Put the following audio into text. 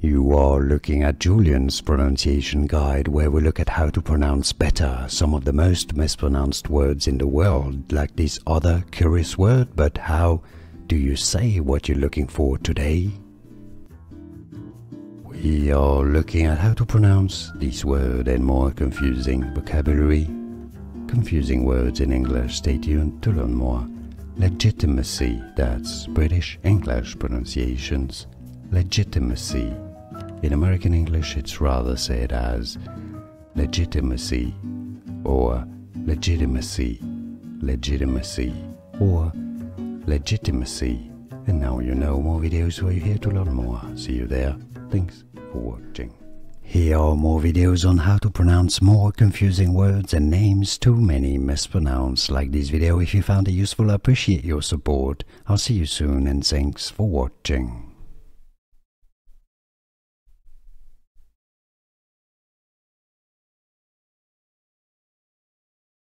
You are looking at Julian's pronunciation guide, where we look at how to pronounce better some of the most mispronounced words in the world, like this other curious word. But how do you say what you're looking for today? We are looking at how to pronounce this word and more confusing vocabulary. Confusing words in English. Stay tuned to learn more. Legitimacy, that's British English pronunciations. Legitimacy. In American English, it's rather said as legitimacy or legitimacy, legitimacy or legitimacy. And now you know more videos where you're here to learn more. See you there. Thanks for watching. Here are more videos on how to pronounce more confusing words and names too many mispronounced. Like this video if you found it useful. I appreciate your support. I'll see you soon and thanks for watching.